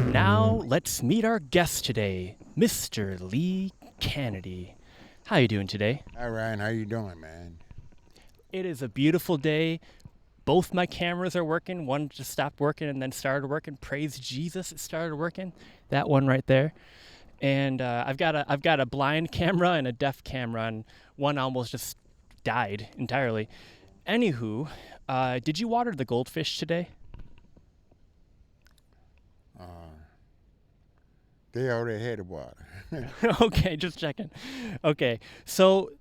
And now let's meet our guest today, Mr. Lee Canady. How you doing today? Hi Ryan, how you doing, man? It is a beautiful day. Both my cameras are working. One just stopped working and then started working. Praise Jesus, it started working. That one right there. And I've got a blind camera and a deaf camera, and one almost just died entirely. Anywho, did you water the goldfish today? They already had the water. Okay, just checking. Okay, so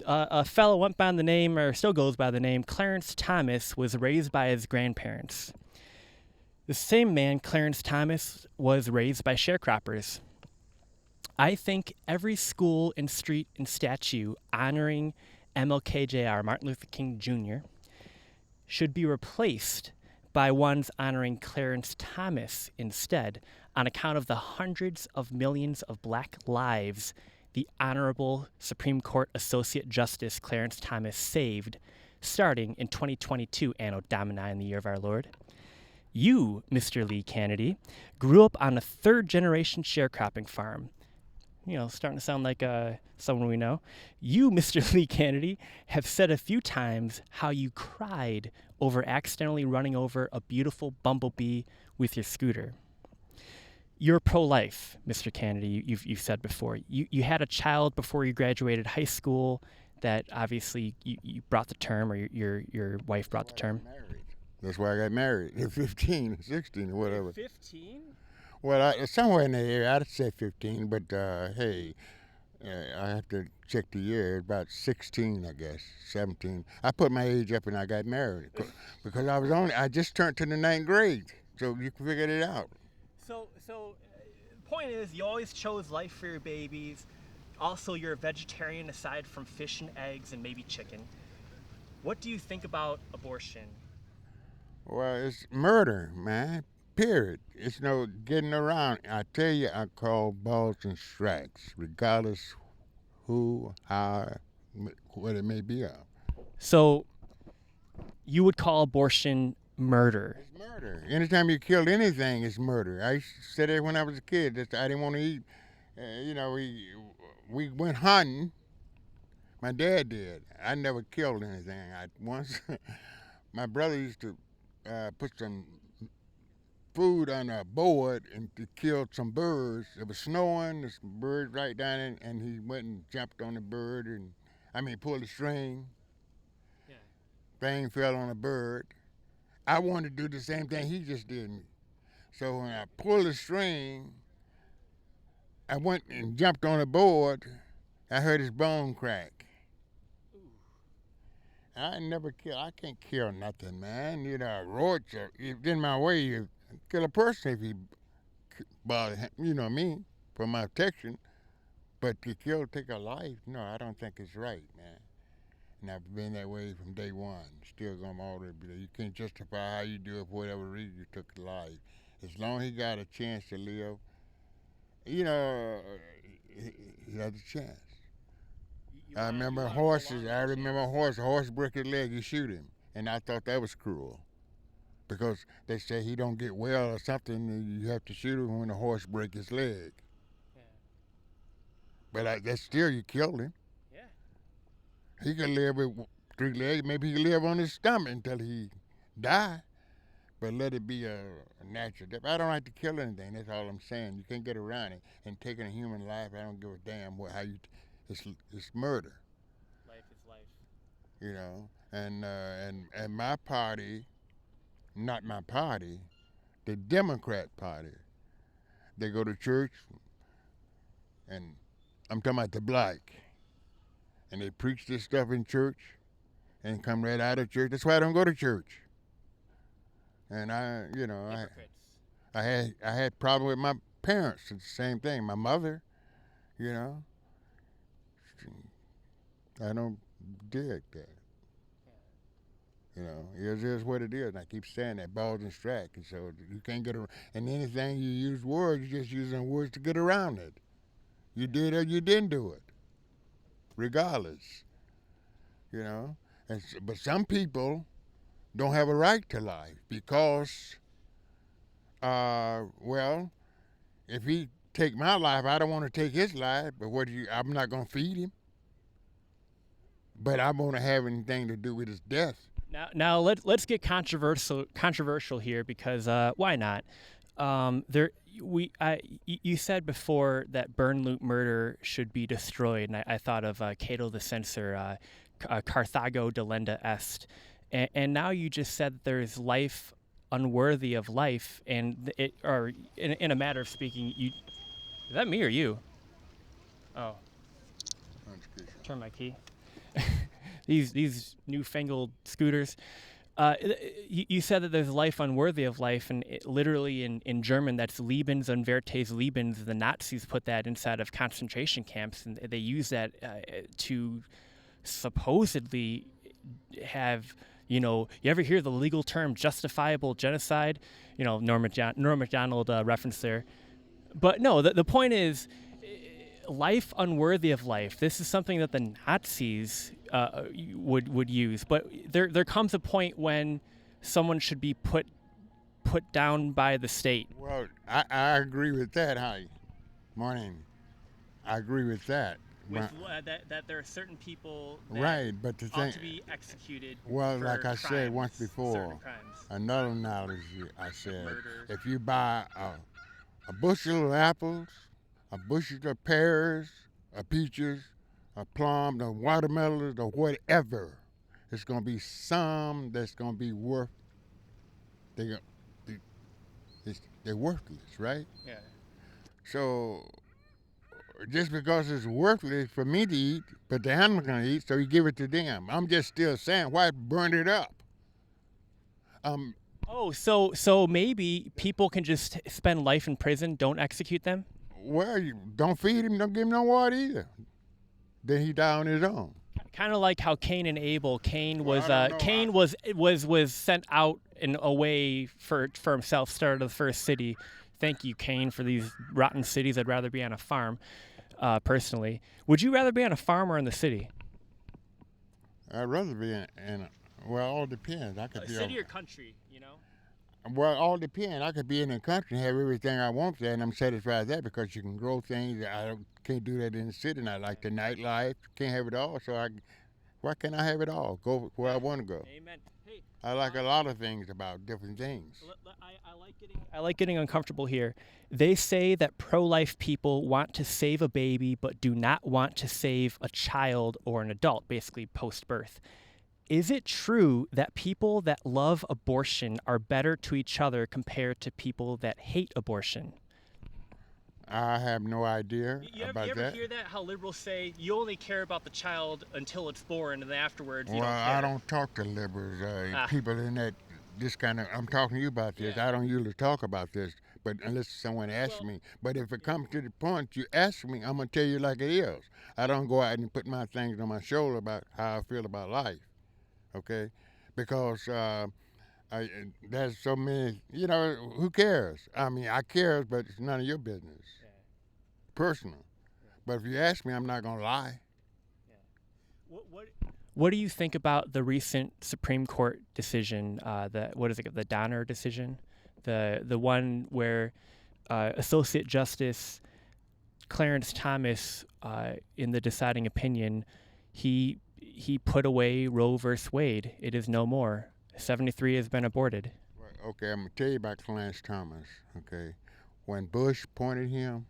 a fellow went by the name, or still goes by the name, Clarence Thomas, was raised by his grandparents. The same man, Clarence Thomas, was raised by sharecroppers. I think every school and street and statue honoring MLK Jr., Martin Luther King Jr., should be replaced by ones honoring Clarence Thomas instead, on account of the hundreds of millions of black lives the Honorable Supreme Court Associate Justice Clarence Thomas saved, starting in 2022, Anno Domini, in the year of our Lord. You, Mr. Lee Canady, grew up on a third-generation sharecropping farm. You know, starting to sound like someone we know. You, Mr. Lee Canady, have said a few times how you cried over accidentally running over a beautiful bumblebee with your scooter. You're pro-life, Mr. Canady, you've said before. You had a child before you graduated high school that obviously you brought the term, or your wife brought the term. That's why I got married at 15 or 16 or whatever. 15? Well, somewhere in the area, I'd say 15, but hey, I have to check the year. About 16, I guess, 17. I put my age up and I got married because I just turned to the 9th grade, so you can figure it out. So the point is, you always chose life for your babies. Also, you're a vegetarian aside from fish and eggs and maybe chicken. What do you think about abortion? Well, it's murder, man. Period. It's no getting around. I tell you, I call balls and strikes, regardless who, how, what it may be of. So, you would call abortion murder? It's murder. Anytime you kill anything, it's murder. I used to say that when I was a kid. I didn't want to eat. We went hunting. My dad did. I never killed anything. Once, my brother used to put some food on a board and he killed some birds. It was snowing, there's some birds right down in, and he went and jumped on the bird pulled the string. Yeah. Thing fell on a bird. I wanted to do the same thing he just did. So when I pulled the string, I went and jumped on the board. I heard his bone crack. Ooh. I never kill. I can't kill nothing, man. You know, roach, in my way, you kill a person if he bother him, me, for my protection. But to take a life, no, I don't think it's right, man. And I've been that way from day one. Still going to always be there. You can't justify how you do it for whatever reason you took the life. As long as he got a chance to live, he has a chance. I remember horses. A horse broke his leg, you shoot him. And I thought that was cruel. Because they say he don't get well or something, you have to shoot him when the horse breaks his leg. Yeah. But that's still, you killed him. Yeah. He could live with 3 legs. Maybe he could live on his stomach until he die. But let it be a natural death. I don't like to kill anything. That's all I'm saying. You can't get around it. And taking a human life, I don't give a damn it's murder. Life is life. You know, and my party, not my party, the Democrat Party. They go to church, and I'm talking about the black, and they preach this stuff in church, and come right out of church. That's why I don't go to church. And I had problem with my parents. It's the same thing. My mother, I don't dig that. It is what it is. And I keep saying that, balls and strikes. And so you can't get around. And anything you use words, you're just using words to get around it. You did or you didn't do it, regardless. But some people don't have a right to life because, If he take my life, I don't want to take his life. But I'm not gonna feed him. But I won't have anything to do with his death. Now let's get controversial here because why not? You said before that burn, loot, murder should be destroyed, and I thought of Cato the Censor, Carthago delenda est, and now you just said that there's life unworthy of life, and in a matter of speaking, is that me or you? Oh, turn my key. These newfangled scooters. You said that there's life unworthy of life, and literally in German, that's Lebens unwertes Lebens. The Nazis put that inside of concentration camps, and they use that to supposedly have, you ever hear the legal term justifiable genocide? Norm Macdonald reference there. But no, the point is, life unworthy of life. This is something that the Nazis would use, but there comes a point when someone should be put down by the state. Well, I agree with that. Hi, morning. I agree with that. That there are certain people that right, but the thing ought to be executed. Well, for like I said once before, another knowledge I said, murder. If you buy a bushel of apples, a bushel of pears, a peaches, a plum, a watermelons, or whatever, it's going to be some that's going to be worth. They're worthless, right? Yeah. So just because it's worthless for me to eat, but the animal going to eat, so you give it to them. I'm just still saying, why burn it up? So maybe people can just spend life in prison, don't execute them? Well, you don't feed him, don't give him no water either. Then he die on his own. Kind of like how Cain and Abel. Cain was sent out and away for himself. Started the first city. Thank you, Cain, for these rotten cities. I'd rather be on a farm, personally. Would you rather be on a farm or in the city? I'd rather be well, all depends. I could be city or country, Well, all depends. I could be in the country and have everything I want there, and I'm satisfied with that because you can grow things. Can't do that in the city, and I like the nightlife. Can't have it all, so why can't I have it all? Go where I want to go. Amen. Hey, I like a lot of things about different things. I like getting uncomfortable here. They say that pro-life people want to save a baby, but do not want to save a child or an adult, basically post-birth. Is it true that people that love abortion are better to each other compared to people that hate abortion? I have no idea about that. You ever hear that? How liberals say you only care about the child until it's born, and then afterwards you don't care. I don't talk to liberals, people in this kind of. I'm talking to you about this. Yeah. I don't usually talk about this, but unless someone asks me. But if it comes to the point you ask me, I'm gonna tell you like it is. I don't go out and put my things on my shoulder about how I feel about life. Okay, because there's so many, who cares? I mean, I care, but it's none of your business. Yeah. Personal. Yeah. But if you ask me, I'm not going to lie. Yeah. What do you think about the recent Supreme Court decision, the Donner decision? The one where Associate Justice Clarence Thomas, in the deciding opinion, he put away Roe versus Wade. It is no more. 73 has been aborted. Okay, I'm going to tell you about Clarence Thomas, okay? When Bush appointed him,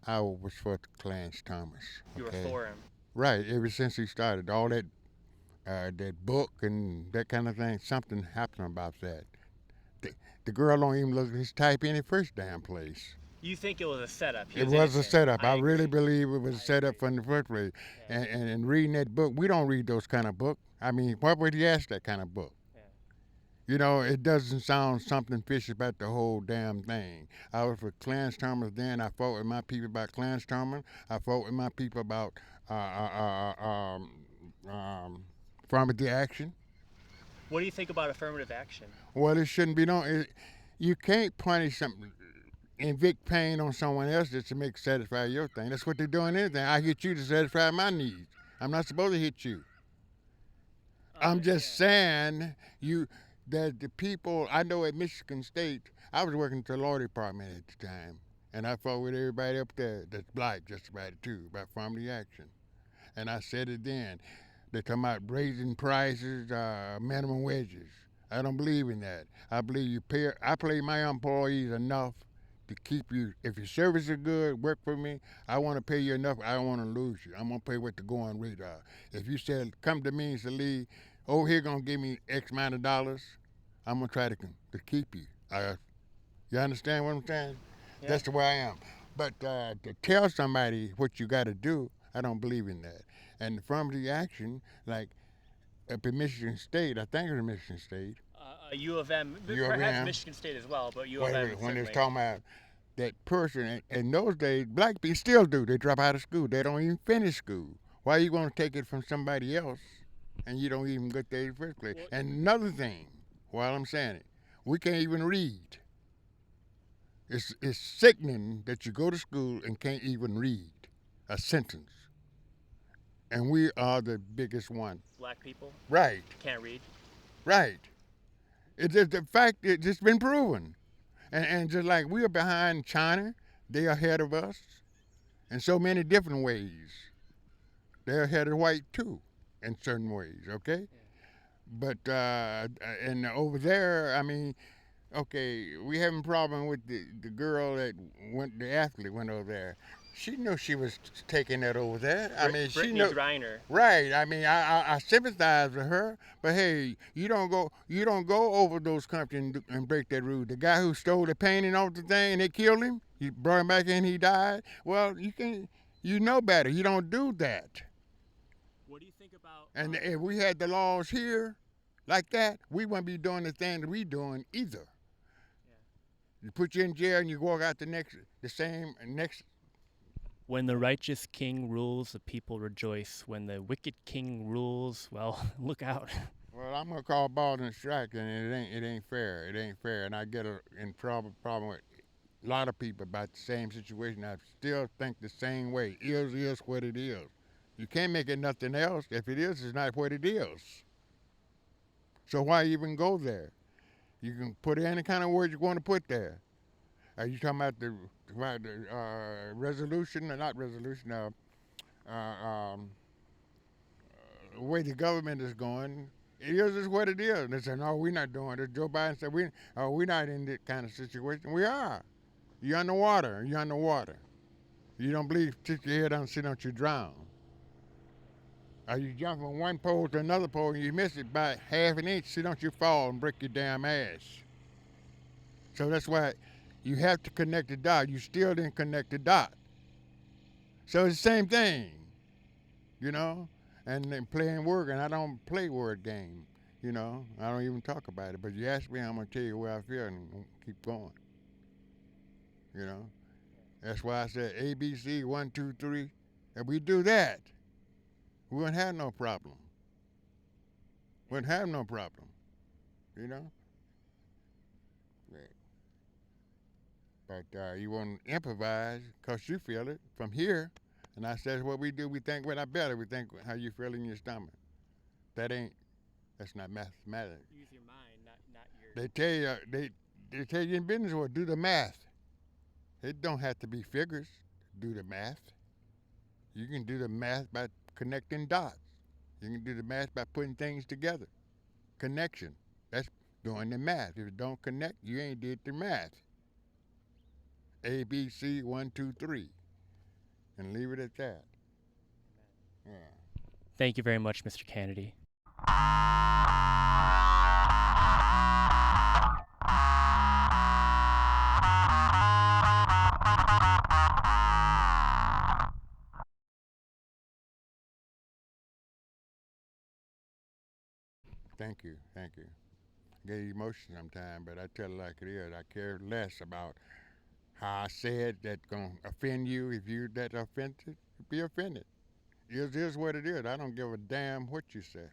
I was for Clarence Thomas. You were for him? Right, ever since he started. All that book and that kind of thing, something happened about that. The girl don't even look his type in the first damn place. You think it was a setup? It was a setup. I really believe it was a setup from the first place. Yeah. And reading that book, we don't read those kind of books. I mean, why would he ask that kind of book? Yeah. It doesn't sound something fishy about the whole damn thing. I was for Clarence Thomas then. I fought with my people about Clarence Thomas. I fought with my people about affirmative action. What do you think about affirmative action? Well, it shouldn't be done. You can't punish something. Inflict pain on someone else just to satisfy your thing. That's what they're doing anything. I hit you to satisfy my needs. I'm not supposed to hit you. I'm just saying that the people, I know at Michigan State, I was working at the law department at the time, And I fought with everybody up there that's black just about it too, about family action. And I said it then. They talking about raising prices, minimum wages. I don't believe in that. I believe I pay my employees enough to keep you. If your service is good, work for me. I want to pay you enough. I don't want to lose you. I'm gonna pay what the going rate are. If you said come to me and say, Lee, over here gonna give me X amount of dollars, I'm gonna try to keep you. You understand what I'm saying? Yeah. That's the way I am. But to tell somebody what you got to do, I don't believe in that. And affirmative action, like up in Michigan State, I think it was Michigan State. U of M, U of perhaps M. Michigan State as well, but U of M When they're certainly. talking about that person, in those days, black people still do. They drop out of school. They don't even finish school. Why are you going to take it from somebody else and you don't even get there in the first place? Well, And another thing, while I'm saying it, we can't even read. It's sickening that you go to school and can't even read a sentence. And we are the biggest one. Black people Right, can't read. right. It's the fact it's just been proven. And just like we are behind China, they are ahead of us in so many different ways. They're ahead of white too, in certain ways, okay? Yeah. But and over there, I mean, okay, we having a problem with the girl the athlete went over there. She knew she was taking that over there. I mean, she knew. Griner. Right. I mean, I sympathize with her, but hey, you don't go over those countries and break that rule. The guy who stole the painting off the thing and they killed him, you brought him back in, he died. Well, you know better. You don't do that. What do you think about? And if we had the laws here like that, we wouldn't be doing the thing that we doing either. You put you in jail and you walk out the next. When the righteous king rules, the people rejoice. When the wicked king rules, well, look out. Well, I'm gonna call ball and strike, and it ain't fair. It ain't fair, and I get in problem with a lot of people about the same situation. I still think the same way. Is what it is. You can't make it nothing else. If it is, it's not what it is. So why even go there? You can put any kind of word you want to put there. Are you talking about the resolution or not resolution? The way the government is going, it is what it is. And they say, no, we're not doing it. Joe Biden said, we're not in that kind of situation. We are. You're underwater. You're underwater. You don't believe, stick your head down and sit, don't you drown. Are you jumping from one pole to another pole and you miss it by half an inch, see, don't you fall and break your damn ass. So that's why you have to connect the dot. You still didn't connect the dot. So it's the same thing, you know? And then playing word, and I don't play word game, you know? I don't even talk about it. But you ask me, I'm going to tell you where I feel and keep going, you know? That's why I said ABC, 1, 2, 3. If we do that, we wouldn't have no problem. Wouldn't have no problem, you know? But you want to improvise because you feel it from here. And I said, what we do, we think with our belly. We think how you feel in your stomach. That's not mathematics. Use your mind, not your. They tell you in business world, do the math. It don't have to be figures. Do the math. You can do the math by connecting dots. You can do the math by putting things together. Connection. That's doing the math. If it don't connect, you ain't did the math. A, B, C, 1, 2, 3. And leave it at that. Yeah. Thank you very much, Mr. Canady. Thank you. I get emotion sometimes, but I tell it like it is. I care less about how I said that's going to offend you. If you're that offended, be offended. It is what it is. I don't give a damn what you say.